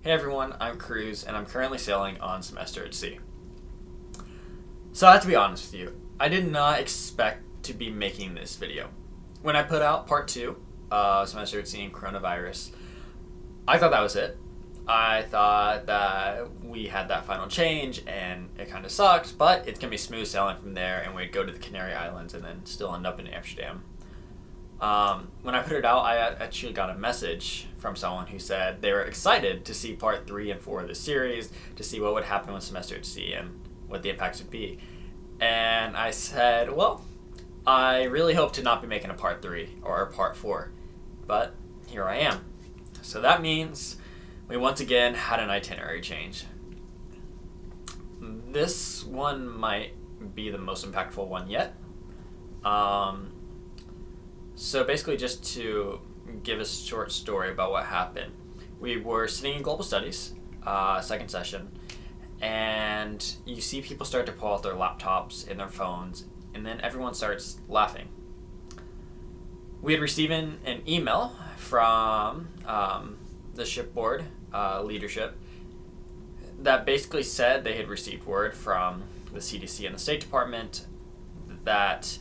Hey everyone, I'm Cruzen, and I'm currently sailing on semester at sea. So I have to be honest with you, I did not expect to be making this video. When I put out part 2, semester at sea and coronavirus, I thought that was it. I thought that we had that final change and it kind of sucked, but it's going to be smooth sailing from there and we'd go to the Canary Islands and then still end up in Amsterdam. When I put it out, I actually got a message from someone who said they were excited to see part 3 and 4 of the series, to see what would happen with semester at sea and what the impacts would be. And I said, well, I really hope to not be making a part 3 or a part 4, but here I am. So that means we once again had an itinerary change. This one might be the most impactful one yet. So basically, just to give a short story about what happened, we were sitting in global studies, second session, and you see people start to pull out their laptops and their phones, and then everyone starts laughing. We had received an email from the shipboard leadership that basically said they had received word from the CDC and the State Department that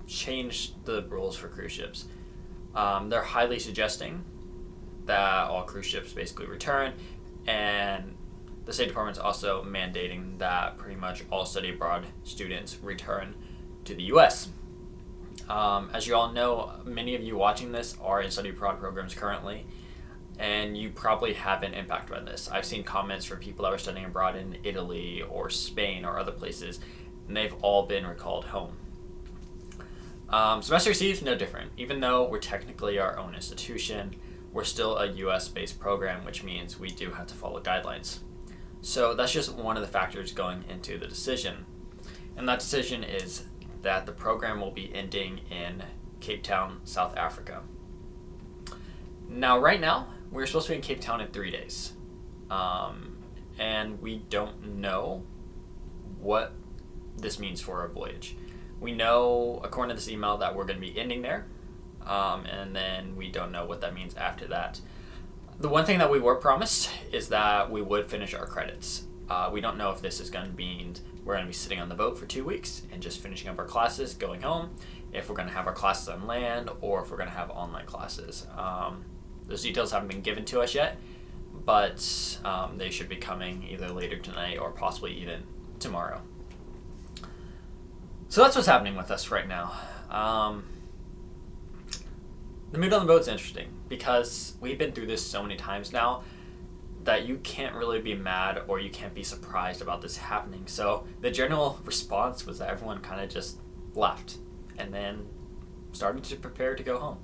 changed the rules for cruise ships. They're highly suggesting that all cruise ships basically return, and the State Department's also mandating that pretty much all study abroad students return to the US. As you all know, many of you watching this are in study abroad programs currently, and you probably have been impacted by this. I've seen comments from people that were studying abroad in Italy or Spain or other places, and they've all been recalled home. Semester C is no different. Even though we're technically our own institution, we're still a US-based program, which means we do have to follow guidelines. So that's just one of the factors going into the decision. And that decision is that the program will be ending in Cape Town, South Africa. Now, right now, we're supposed to be in Cape Town in 3 days. And we don't know what this means for our voyage. We know, according to this email, that we're going to be ending there, and then we don't know what that means after that. The one thing that we were promised is that we would finish our credits. We don't know if this is going to mean we're going to be sitting on the boat for 2 weeks and just finishing up our classes, going home, if we're going to have our classes on land, or if we're going to have online classes. Those details haven't been given to us yet, but they should be coming either later tonight or possibly even tomorrow. So that's what's happening with us right now. The mood on the boat's interesting because we've been through this so many times now that you can't really be mad or you can't be surprised about this happening. So the general response was that everyone kind of just left and then started to prepare to go home.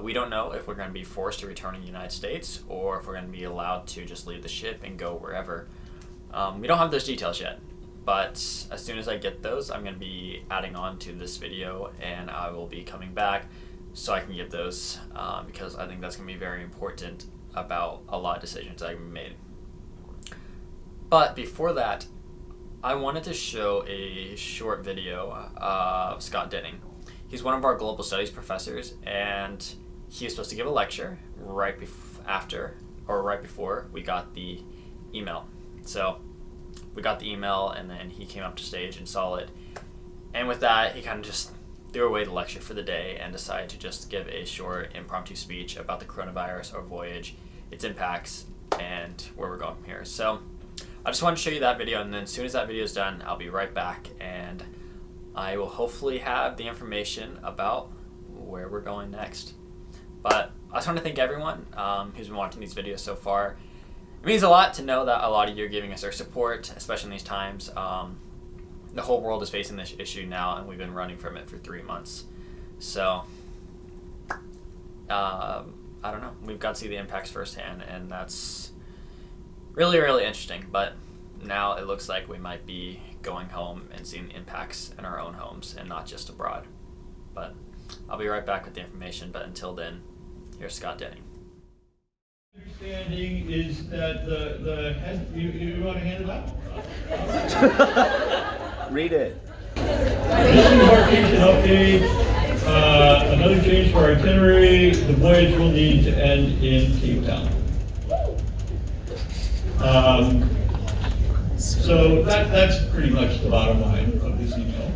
We don't know if we're going to be forced to return to the United States or if we're going to be allowed to just leave the ship and go wherever. We don't have those details yet. But as soon as I get those, I'm going to be adding on to this video and I will be coming back so I can get those because I think that's going to be very important about a lot of decisions I've made. But before that, I wanted to show a short video of Scott Denning. He's one of our global studies professors and he was supposed to give a lecture right before we got the email. So we got the email and then he came up to stage and saw it. And with that, he kind of just threw away the lecture for the day and decided to just give a short impromptu speech about the coronavirus, our voyage, its impacts, and where we're going from here. So I just wanted to show you that video, and then as soon as that video is done, I'll be right back and I will hopefully have the information about where we're going next. But I just want to thank everyone who's been watching these videos so far. It means a lot to know that a lot of you are giving us our support, especially in these times. The whole world is facing this issue now, and we've been running from it for 3 months. So, I don't know. We've got to see the impacts firsthand, and that's really, really interesting. But now it looks like we might be going home and seeing the impacts in our own homes and not just abroad. But I'll be right back with the information. But until then, here's Scott Denning. Understanding is that you want to hand it up? Read it. Embarkation update. Another change for our itinerary. The voyage will need to end in Cape Town. So that's pretty much the bottom line of this email.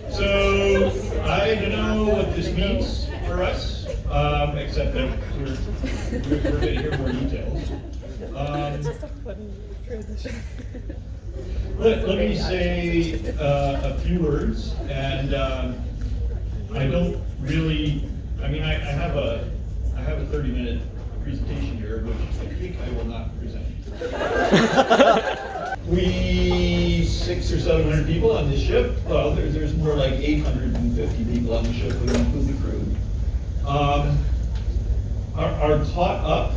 So I don't know what this means for us, except that we're going to hear more details. Let me say a few words, and I don't really. I mean, I have a 30-minute presentation here, which I think I will not present. We 600 or 700 people on this ship. Well, there's more like 850 people on the ship when you include the crew. Are caught up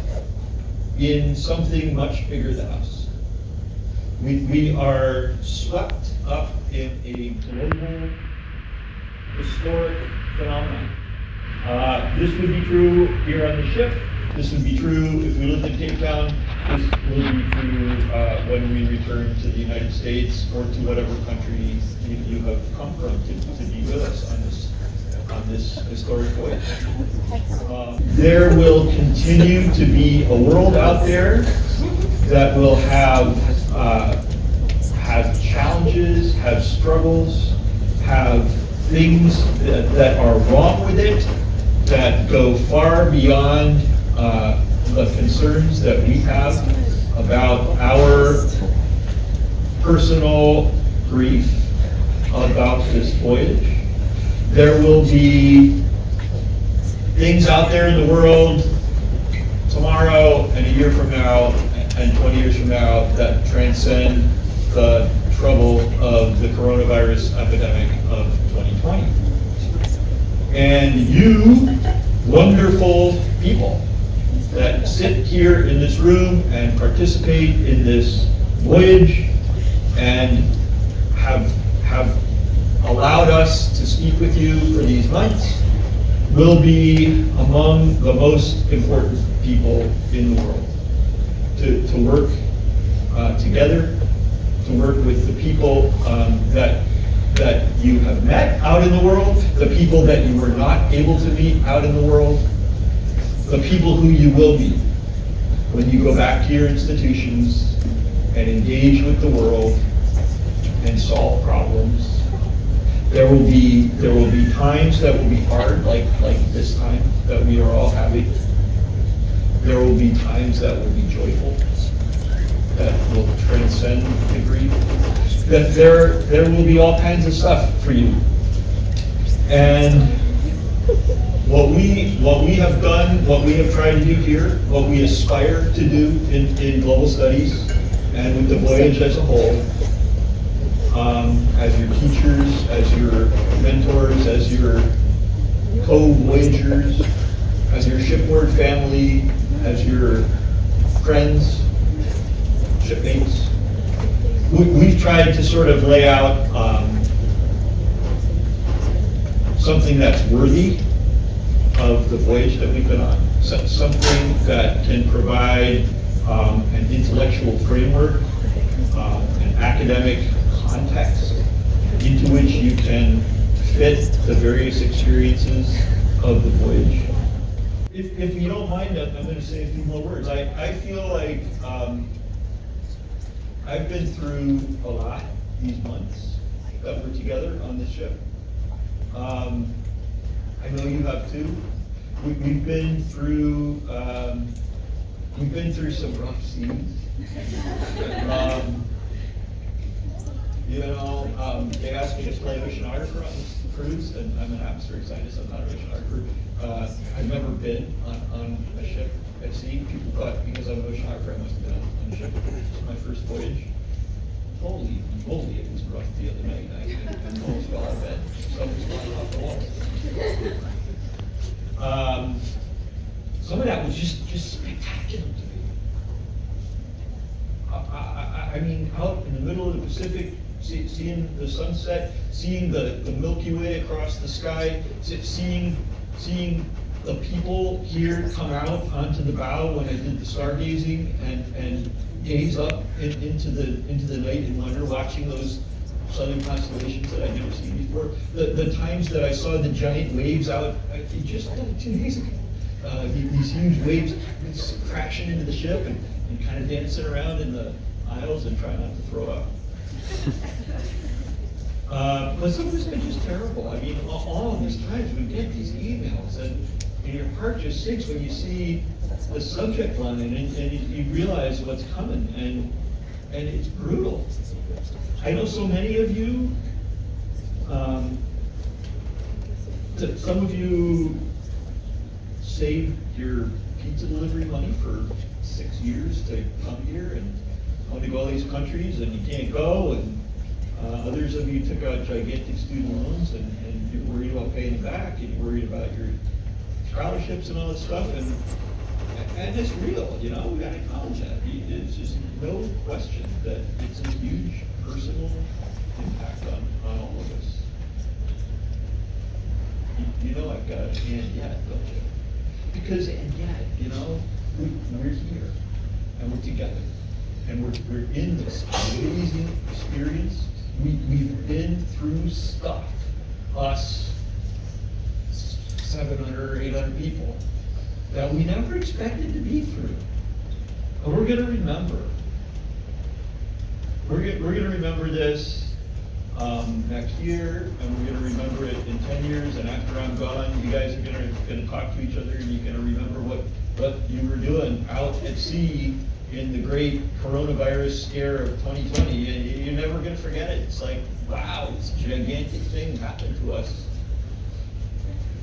in something much bigger than us. We are swept up in a global historic phenomenon. This would be true here on the ship. This would be true if we lived in Cape Town. This will be true when we return to the United States or to whatever country you have come from to be with us on this historic voyage. There will continue to be a world out there that will have challenges, have struggles, have things that are wrong with it, that go far beyond the concerns that we have about our personal grief about this voyage. There will be things out there in the world tomorrow and a year from now and 20 years from now that transcend the trouble of the coronavirus epidemic of 2020. And you, wonderful people that sit here in this room and participate in this voyage and have allowed us to speak with you for these months, will be among the most important people in the world. To work together, to work with the people that you have met out in the world, the people that you were not able to meet out in the world, the people who you will meet when you go back to your institutions and engage with the world and solve problems. There will be times that will be hard, like this time that we are all having. There will be times that will be joyful, that will transcend the grief. That there will be all kinds of stuff for you. And what we have done, what we have tried to do here, what we aspire to do in global studies and with the voyage as a whole, as your teachers, as your mentors, as your co-voyagers, as your shipboard family, as your friends, shipmates, we've tried to sort of lay out something that's worthy of the voyage that we've been on, something that can provide an intellectual framework, an academic context into which you can fit the various experiences of the voyage. If you don't mind, I'm going to say a few more words. I feel like I've been through a lot these months that we're together on this ship. I know you have too. We've been through some rough seas. They asked me to play oceanographer on this cruise, and I'm an atmospheric scientist. I'm not an oceanographer. I've never been on a ship at sea. People thought because I'm an oceanographer, I must have been on a ship. This is my first voyage. Holy moly, it was rough the other night. I almost fell out of bed. Stuff was flying off the walls. Some of that was just spectacular to me. I mean, out in the middle of the Pacific, seeing the sunset, seeing the Milky Way across the sky, seeing the people here come out onto the bow when I did the stargazing and gaze up into the night and wonder, watching those southern constellations that I'd never seen before. The times that I saw the giant waves out, just 2 days ago. these huge waves crashing into the ship and kind of dancing around in the aisles and trying not to throw up. But some of it's been just terrible. I mean, all of these times we get these emails and your heart just sinks when you see the subject line and you realize what's coming, and it's brutal. I know so many of you, some of you saved your pizza delivery money for 6 years to come here and want to go all these countries and you can't go, and others of you took out gigantic student loans and you're worried about paying them back, and you're worried about your scholarships and all that stuff, and it's real, you know, we gotta acknowledge that. It's just no question that it's a huge personal impact on all of us. You know I've got a hand yet, don't you? Because, and yet, you know, we're here, and we're together, and we're in this amazing experience. We've been through stuff, us 700 or 800 people, that we never expected to be through. And we're gonna remember. We're gonna remember this next year, and we're gonna remember it in 10 years, and after I'm gone, you guys are gonna talk to each other, and you're gonna remember what you were doing out at sea in the great coronavirus scare of 2020, and you're never gonna forget it. It's like, wow, this gigantic thing happened to us.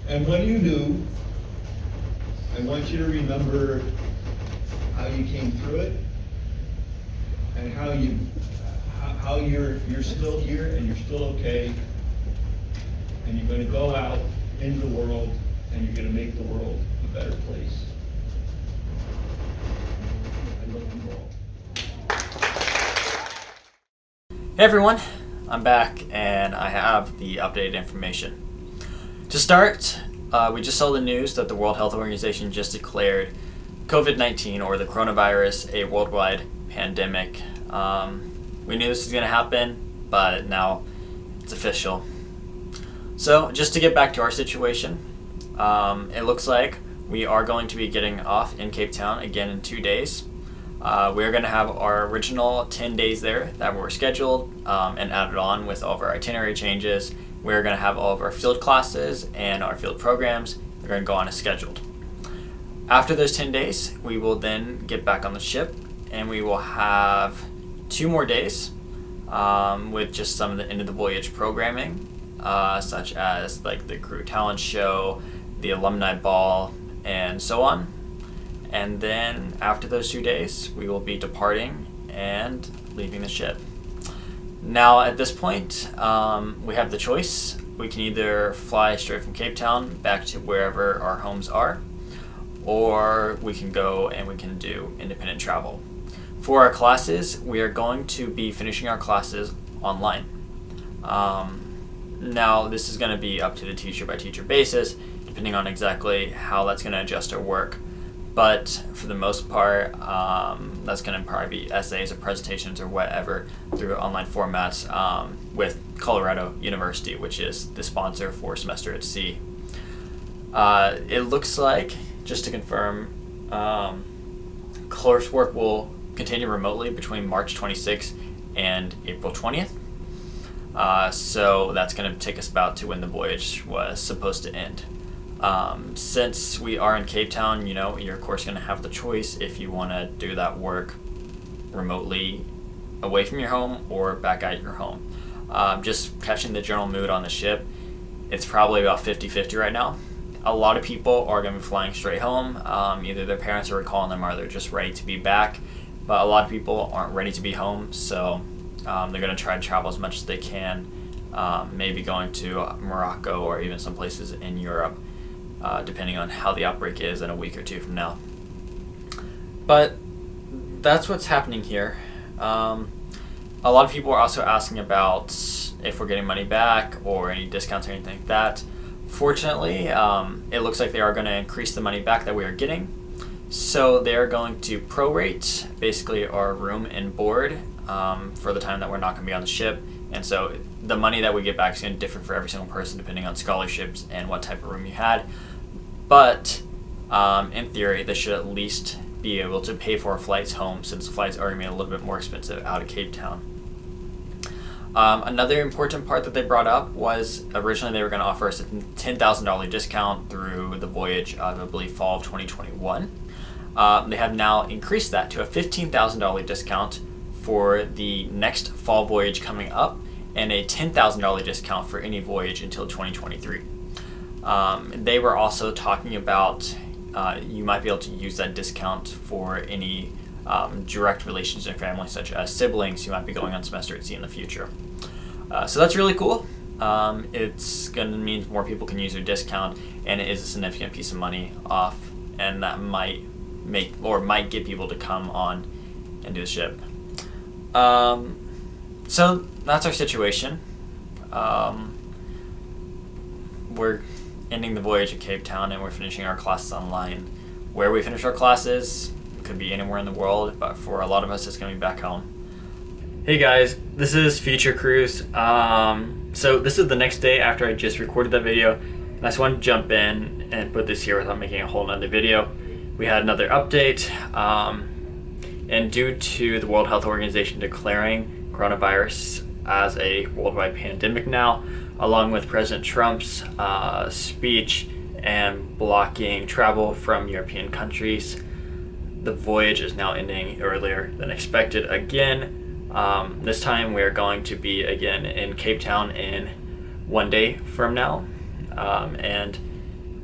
And when you do, I want you to remember how you came through it, and how you're still here and you're still okay, and you're going to go out into the world and you're going to make the world a better place. I love you all. Hey everyone, I'm back and I have the updated information. To start, we just saw the news that the World Health Organization just declared COVID-19, or the coronavirus, a worldwide pandemic. We knew this was going to happen, but now it's official. So just to get back to our situation, it looks like we are going to be getting off in Cape Town again in 2 days. We're going to have our original 10 days there that were scheduled and added on with all of our itinerary changes. We're going to have all of our field classes and our field programs. They're going to go on as scheduled. After those 10 days, we will then get back on the ship, and we will have 2 more days with just some of the end of the voyage programming, such as like the crew talent show, the alumni ball, and so on. And then after those 2 days, we will be departing and leaving the ship. Now at this point, we have the choice. We can either fly straight from Cape Town back to wherever our homes are, or we can go and we can do independent travel. For our classes, we are going to be finishing our classes online. Now this is going to be up to the teacher by teacher basis, depending on exactly how that's going to adjust our work. But for the most part, that's going to probably be essays or presentations or whatever through online formats with Colorado University, which is the sponsor for Semester at Sea. It looks like, just to confirm, coursework will continue remotely between March 26th and April 20th. So that's going to take us about to when the voyage was supposed to end. Since we are in Cape Town, you know, you're of course going to have the choice if you want to do that work remotely away from your home or back at your home. Just catching the general mood on the ship, it's probably about 50-50 right now. A lot of people are going to be flying straight home. Either their parents are recalling them or they're just ready to be back. But a lot of people aren't ready to be home, so they're going to try to travel as much as they can, maybe going to Morocco or even some places in Europe, depending on how the outbreak is in a week or 2 from now. But that's what's happening here. A lot of people are also asking about if we're getting money back or any discounts or anything like that. Fortunately, it looks like they are going to increase the money back that we are getting. So they're going to prorate basically our room and board for the time that we're not going to be on the ship. And so the money that we get back is going to differ for every single person depending on scholarships and what type of room you had. But in theory, they should at least be able to pay for flights home, since flights are made a little bit more expensive out of Cape Town. Another important part that they brought up was originally they were going to offer us a $10,000 discount through the voyage of, I believe, fall of 2021. They have now increased that to a $15,000 discount for the next fall voyage coming up, and a $10,000 discount for any voyage until 2023. They were also talking about you might be able to use that discount for any direct relations in family, such as siblings who might be going on semester at sea in the future. So that's really cool. It's going to mean more people can use their discount, and it is a significant piece of money off, and that might get people to come on and do the ship. So that's our situation. We're ending the voyage at Cape Town, and we're finishing our classes online. Where we finish our classes could be anywhere in the world, but for a lot of us, it's going to be back home. Hey guys, this is Future Cruise. So this is the next day after I just recorded that video, and I just wanted to jump in and put this here without making a whole nother video. We had another update, and due to the World Health Organization declaring coronavirus as a worldwide pandemic now, along with President Trump's speech and blocking travel from European countries, the voyage is now ending earlier than expected again. This time we are going to be again in Cape Town in 1 day from now, and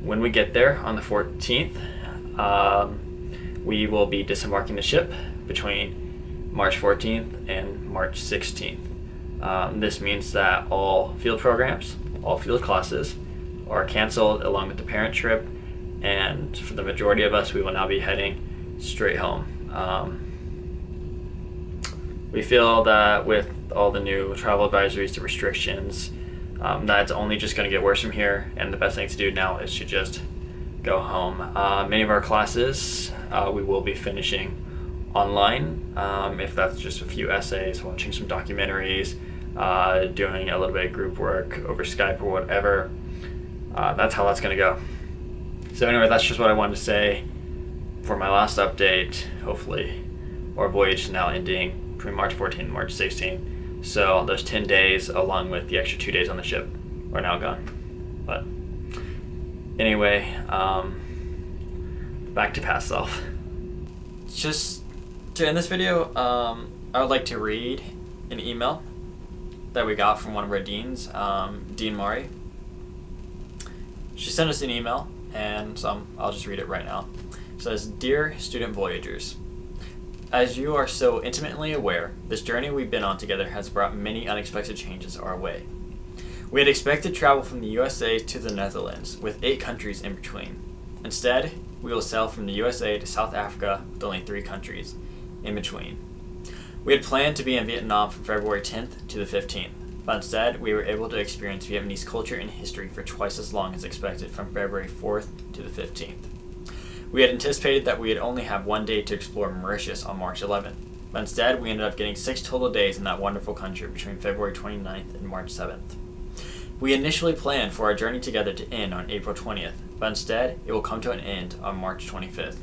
when we get there on the 14th, we will be disembarking the ship between March 14th and March 16th. This means that all field programs, all field classes are canceled along with the parent trip, and for the majority of us, we will now be heading straight home. We feel that with all the new travel advisories, the restrictions, that's only just going to get worse from here, and the best thing to do now is to just go home. Many of our classes we will be finishing online, if that's just a few essays, watching some documentaries, doing a little bit of group work over Skype or whatever. That's how that's going to go. So anyway, that's just what I wanted to say for my last update. Hopefully our voyage is now ending between March 14th and March 16th. So those 10 days along with the extra 2 days on the ship are now gone. But anyway, back to past self. Just to end this video, I would like to read an email that we got from one of our deans, Dean Mari. She sent us an email, and so I'll just read it right now. It says, "Dear student voyagers, as you are so intimately aware, this journey we've been on together has brought many unexpected changes our way. We had expected travel from the USA to the Netherlands, with 8 countries in between. Instead, we will sail from the USA to South Africa with only 3 countries in between. We had planned to be in Vietnam from February 10th to the 15th, but instead we were able to experience Vietnamese culture and history for twice as long as expected from February 4th to the 15th. We had anticipated that we would only have 1 day to explore Mauritius on March 11th, but instead we ended up getting 6 total days in that wonderful country between February 29th and March 7th. We initially planned for our journey together to end on April 20th, but instead it will come to an end on March 25th.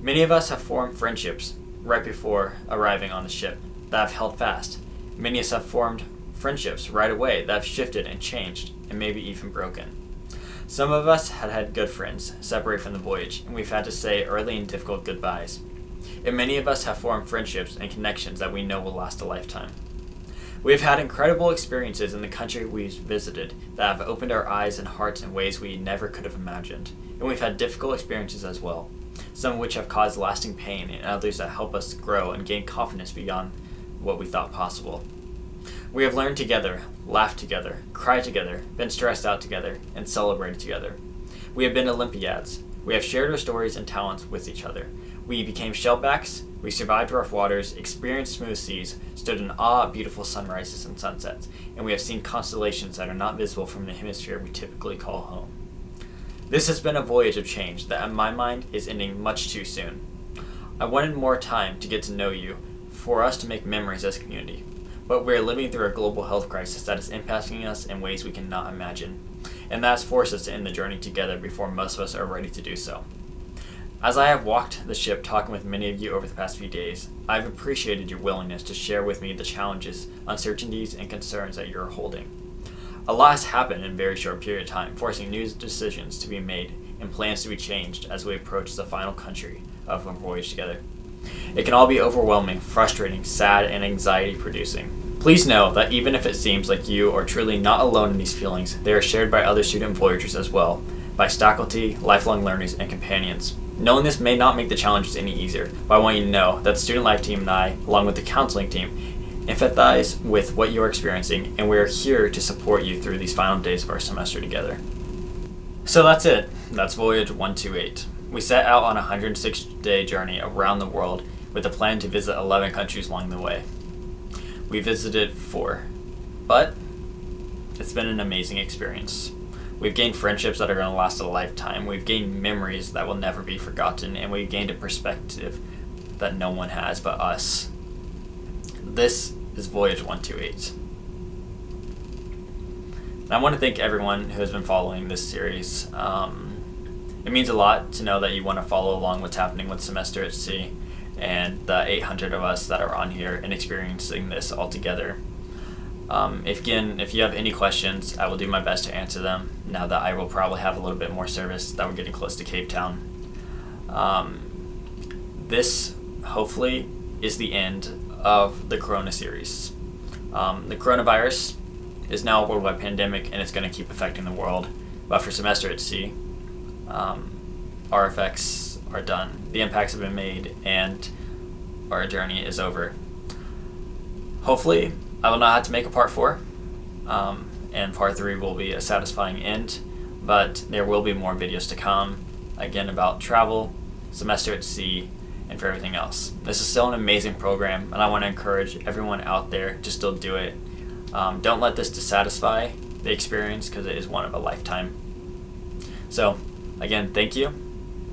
Many of us have formed friendships right before arriving on the ship that have held fast. Many of us have formed friendships right away that have shifted and changed and maybe even broken. Some of us had good friends separate from the voyage, and we've had to say early and difficult goodbyes. And many of us have formed friendships and connections that we know will last a lifetime. We have had incredible experiences in the country we've visited that have opened our eyes and hearts in ways we never could have imagined. And we've had difficult experiences as well, some of which have caused lasting pain and others that help us grow and gain confidence beyond what we thought possible. We have learned together, laughed together, cried together, been stressed out together, and celebrated together. We have been Olympiads. We have shared our stories and talents with each other. We became shellbacks, we survived rough waters, experienced smooth seas, stood in awe at beautiful sunrises and sunsets, and we have seen constellations that are not visible from the hemisphere we typically call home. This has been a voyage of change that, in my mind, is ending much too soon. I wanted more time to get to know you, for us to make memories as a community. But we are living through a global health crisis that is impacting us in ways we cannot imagine, and that has forced us to end the journey together before most of us are ready to do so. As I have walked the ship talking with many of you over the past few days, I've appreciated your willingness to share with me the challenges, uncertainties, and concerns that you're holding. A lot has happened in a very short period of time, forcing new decisions to be made and plans to be changed as we approach the final country of our voyage together. It can all be overwhelming, frustrating, sad, and anxiety-producing. Please know that even if it seems like you are truly not alone in these feelings, they are shared by other student voyagers as well, by faculty, lifelong learners, and companions. Knowing this may not make the challenges any easier, but I want you to know that the Student Life team and I, along with the counseling team, empathize with what you are experiencing, and we are here to support you through these final days of our semester together. So that's it. That's Voyage 128. We set out on a 106-day journey around the world with a plan to visit 11 countries along the way. We visited 4, but it's been an amazing experience. We've gained friendships that are going to last a lifetime. We've gained memories that will never be forgotten, and we've gained a perspective that no one has but us. This is Voyage 128. And I want to thank everyone who has been following this series. It means a lot to know that you want to follow along what's happening with Semester at Sea and the 800 of us that are on here and experiencing this all together. If you have any questions, I will do my best to answer them now that I will probably have a little bit more service that we're getting close to Cape Town. This, hopefully, is the end of the Corona series. The coronavirus is now a worldwide pandemic, and it's going to keep affecting the world. But for Semester at Sea, our effects are done. The impacts have been made, and our journey is over. Hopefully, I will not have to make a part 4, and part 3 will be a satisfying end, but there will be more videos to come, again about travel, Semester at Sea, and for everything else. This is still an amazing program, and I want to encourage everyone out there to still do it. Don't let this dissatisfy the experience, because it is one of a lifetime. So, again, thank you,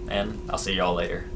and I'll see you all later.